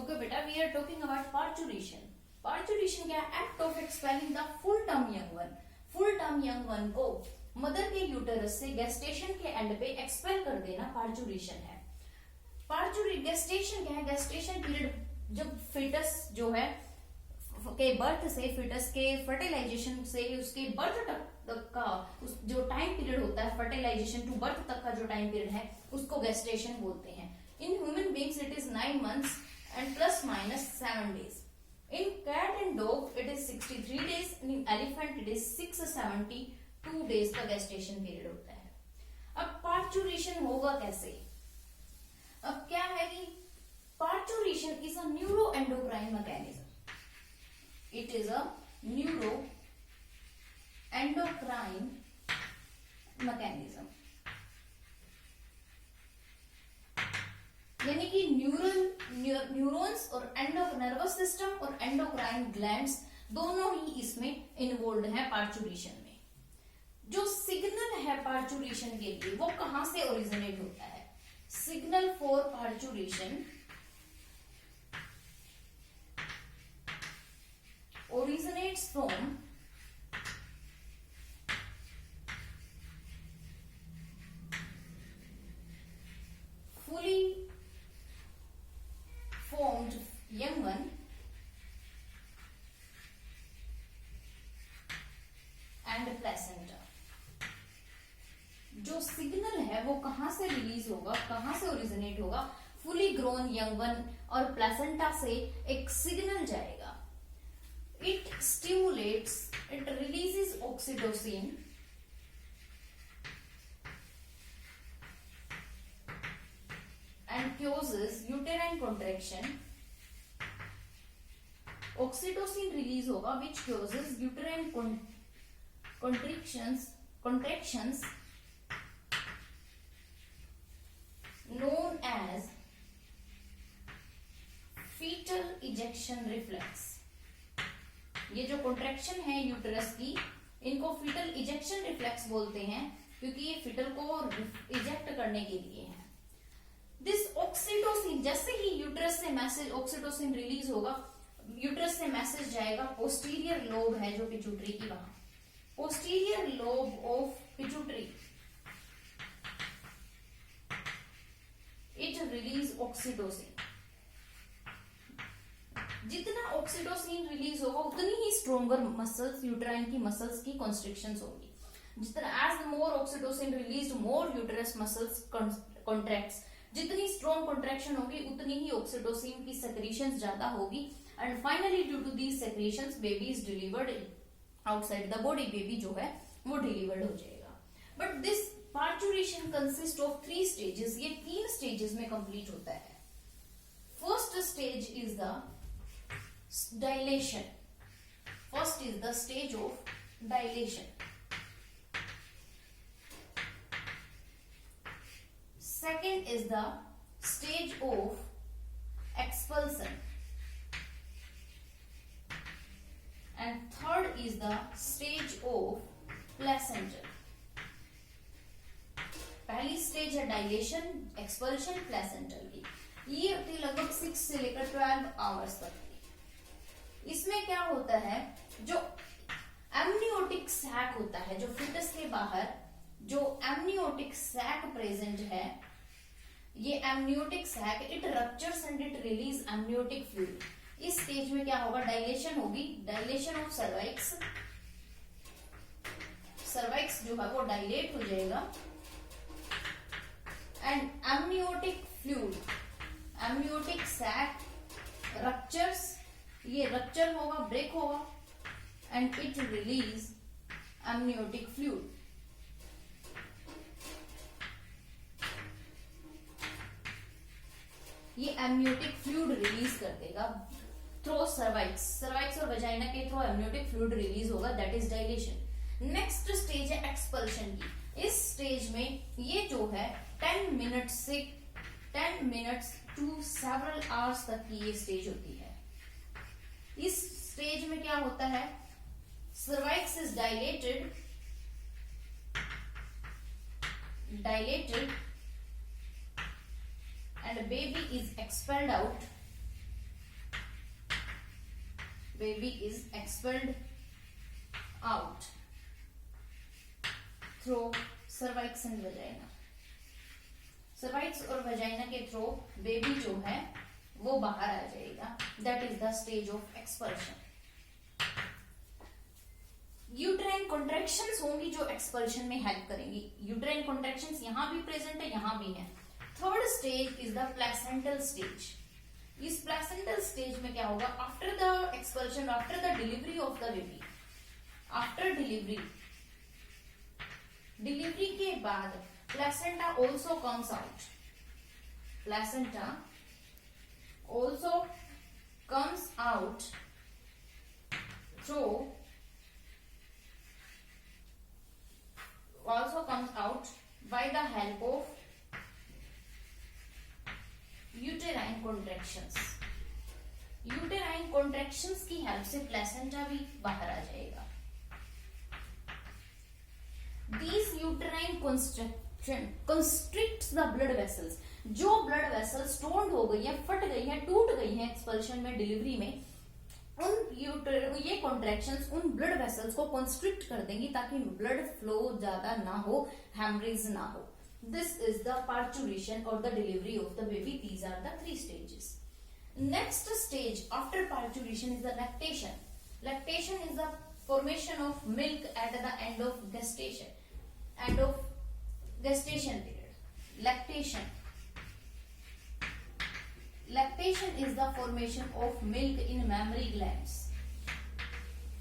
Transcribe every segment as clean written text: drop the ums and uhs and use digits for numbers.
Okay, beta, we are talking about parturition. Parturition क्या है? Act of expelling the full term young one. Full term young one को mother के uterus से gestation के and पे expel कर देना parturition है. गेस्टेशन क्या है? गेस्टेशन पीरियड जब फिटस जो है के बर्थ से फिटस के फर्टिलाइजेशन से उसके बर्थ तक का जो टाइम पीरियड होता है, फर्टिलाइजेशन टू बर्थ तक का जो टाइम पीरियड है उसको गेस्टेशन बोलते हैं. In human beings it is 9 months and plus minus 7 days. In cat and dog it is 63 days. In elephant it is 672 days का gestation period होता है. अब parturition होगा कैसे? अब क्या है कि parturition is a neuroendocrine mechanism. It is a neuroendocrine mechanism. यानी कि न्यूरॉन्स और नर्वस सिस्टम और एंडोक्राइन ग्लैंड्स दोनों ही इसमें इन्वॉल्व है पार्चुरेशन में. जो सिग्नल है पार्चुरेशन के लिए वो कहां से ओरिजिनेट होता है? Signal for parturition originates from fully formed young one and placenta. जो सिग्नल है वो कहां से रिलीज होगा, कहां से ओरिजिनेट होगा? फुली ग्रोन यंग वन और प्लेसेंटा से एक सिग्नल जाएगा. It stimulates, it releases oxytocin and causes uterine contraction. Oxytocin release होगा which causes uterine contractions known as fetal ejection reflex. ये जो contraction है यूटरस की, इनको fetal ejection reflex बोलते हैं क्योंकि ये fetal को इजेक्ट करने के लिए है. दिस ऑक्सीटोसिन, जैसे ही यूट्रस से मैसेज ऑक्सीटोसिन रिलीज होगा, यूट्रस से मैसेज जाएगा पोस्टीरियर लोब है जो पिट्यूटरी की, वहां posterior lobe of pituitary, it release oxytocin. जितना ऑक्सीटोसिन रिलीज होगा उतनी ही स्ट्रोंगर मसल्स, यूट्राइन की मसल्स की कॉन्स्ट्रिक्शंस होगी. जितना as more oxytocin release more uterus muscles contracts. जितनी स्ट्रॉन्ग कॉन्ट्रैक्शन होगी उतनी ही ऑक्सीटोसिन की सेक्रीशंस ज्यादा होगी and finally due to these secretions baby is delivered outside the body. Baby जो है वो डिलीवर्ड हो जाएगा. But this parturition consist of 3 stages. ये 3 स्टेजेस में कंप्लीट होता है. First stage is the dilation. First is the stage of dilation. Second is the stage of expulsion and third is the stage of placental. पहली stage है dilation, expulsion, placental की. ये होती है लगभग 6 से लेकर 12 आवर्स तक की. इसमें क्या होता है, जो एमनियोटिक सैक होता है, जो फिटस के बाहर जो एमनियोटिक सैक प्रेजेंट है, ये amniotic sac it ruptures and it release amniotic fluid. इस स्टेज में क्या होगा? डायलेशन होगी. Dilation of cervix. सर्वाइक्स जो है वो डायलेट हो जाएगा and amniotic fluid, amniotic sac ruptures. ये रप्चर होगा, ब्रेक होगा and it release amniotic fluid. ये एमनियोटिक फ्लूइड रिलीज कर देगा थ्रू सर्वाइक्स. सर्वाइक्स और वजाइना के थ्रू एमनियोटिक फ्लूइड रिलीज होगा, that is dilation. Next stage है एक्सपल्शन की. इस स्टेज में ये जो है 10 मिनट्स टू सेवरल आवर्स तक की ये स्टेज होती है. इस स्टेज में क्या होता है? Cervix is dilated and baby is expelled out baby is expelled out through cervix and vagina. cervix और vagina के थ्रू बेबी जो है वो बाहर आ जाएगा. That is the stage of expulsion. Uterine contractions होंगी जो एक्सपल्शन में हेल्प करेंगी. यूट्राइन कॉन्ट्रैक्शंस यहां भी प्रेजेंट है, यहां भी है. Third stage is the placental stage. इस प्लेसेंटल स्टेज में क्या होगा? After the expulsion, after the delivery of the baby, after delivery के बाद placenta also comes out. Placenta also comes out through also comes out by the help of uterine contractions. uterine contractions की help से placenta भी बाहर आ जाएगा. These uterine constricts the blood vessels. जो blood vessel stoned हो गई है, फट गई है, टूट गई है एक्सपल्शन में, डिलीवरी में, ये कॉन्ट्रैक्शंस उन ब्लड वेसल्स को कंस्ट्रिक्ट कर देंगी ताकि ब्लड फ्लो ज्यादा ना हो, हेमरेज ना हो. दिस इज द पार्चुरेशन और the delivery of the baby. These are the 3 stages. Next stage after parturition is the lactation. Lactation is the formation of milk at the end of gestation period. Lactation is the formation of milk in mammary glands.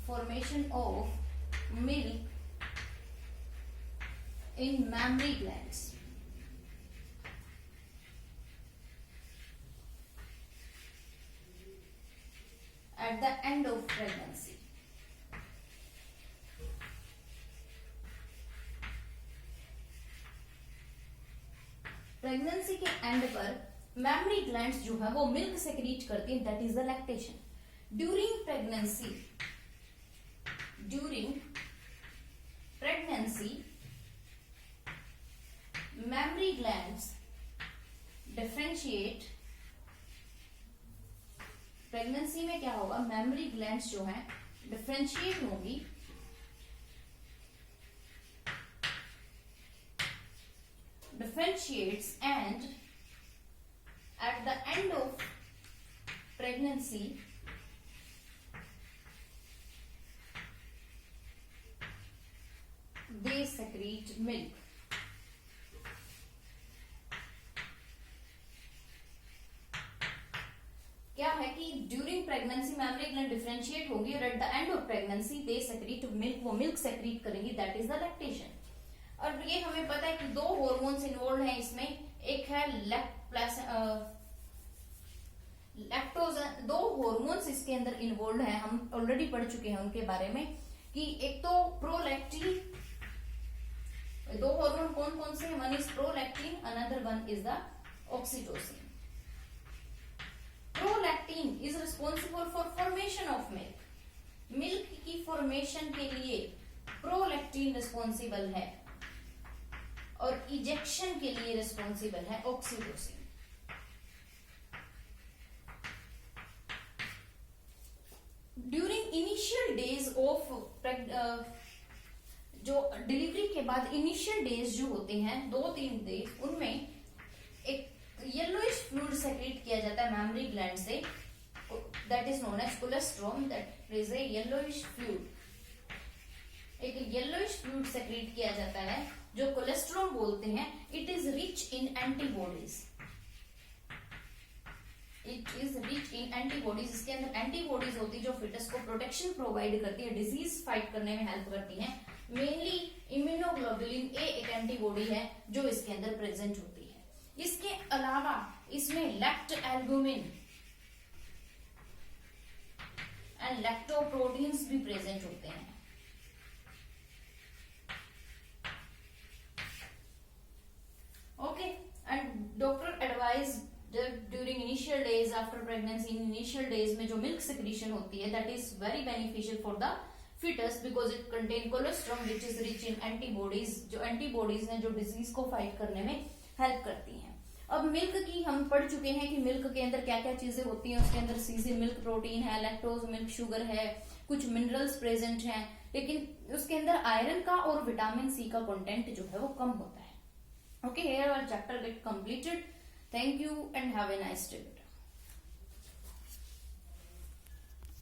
Formation of milk in mammary glands. At the end of pregnancy. Pregnancy के and पर memory glands जो है वो milk secrete करती है. That is the lactation. During pregnancy memory glands differentiate. Pregnancy में क्या होगा? मैमरी ग्लैंड्स जो है डिफरेंशिएट होंगी and at the end of pregnancy they secrete milk. क्या है कि during pregnancy mammary gland differentiate होगी और at the end of pregnancy they secrete milk. वो मिल्क सेक्रीट करेंगी. That is the lactation. और ये हमें पता है कि 2 हॉर्मोन्स इन्वॉल्व हैं इसमें. एक है लैक्टोजन. 2 हॉर्मोन्स इसके अंदर इन्वॉल्व हैं. हम ऑलरेडी पढ़ चुके हैं उनके बारे में कि एक तो प्रोलैक्टिन. 2 हार्मोन कौन कौन से? One is prolactin, another one is the oxytocin. Prolactin is responsible for formation of milk. Milk की फॉर्मेशन के लिए प्रोलैक्टिन रिस्पॉन्सिबल है और इजेक्शन के लिए रिस्पॉन्सिबल है oxytocin. During initial days of जो डिलीवरी के बाद इनिशियल डेज जो होते हैं 2-3 डेज, उनमें एक येलोइश फ्लूइड सेक्रेट किया जाता है मैमरी ग्लैंड से. That is known as colostrum. That is a yellowish fluid. एक येलोइश फ्लूइड सेक्रेट किया जाता है जो कोलेस्ट्रॉल बोलते हैं. It is rich in antibodies. इसके अंदर एंटीबॉडीज होती है जो फिटस को प्रोटेक्शन प्रोवाइड करती है, डिजीज फाइट करने में हेल्प करती है. मेनली इम्यूनोग्लोबुलिन ए एक एंटीबॉडी है जो इसके अंदर प्रेजेंट होती है. इसके अलावा इसमें लैक्ट एल्बुमिन एंड लैक्टोप्रोटीन्स भी प्रेजेंट होते हैं. Okay, and doctor advised during initial days after pregnancy, in initial days में जो milk secretion होती है, that is very beneficial for the fetus because it contain colostrum which is rich in antibodies. जो antibodies हैं जो disease को fight करने में help करती हैं. अब मिल्क की हम पढ़ चुके हैं कि मिल्क के अंदर क्या क्या चीजें होती हैं। उसके अंदर सीजे मिल्क प्रोटीन है, लैक्टोज मिल्क शुगर है, कुछ मिनरल्स प्रेजेंट हैं, लेकिन उसके अंदर आयरन का और विटामिन सी का कंटेंट जो है वो कम होता है। Okay, here our chapter get completed. Thank you and have a nice day.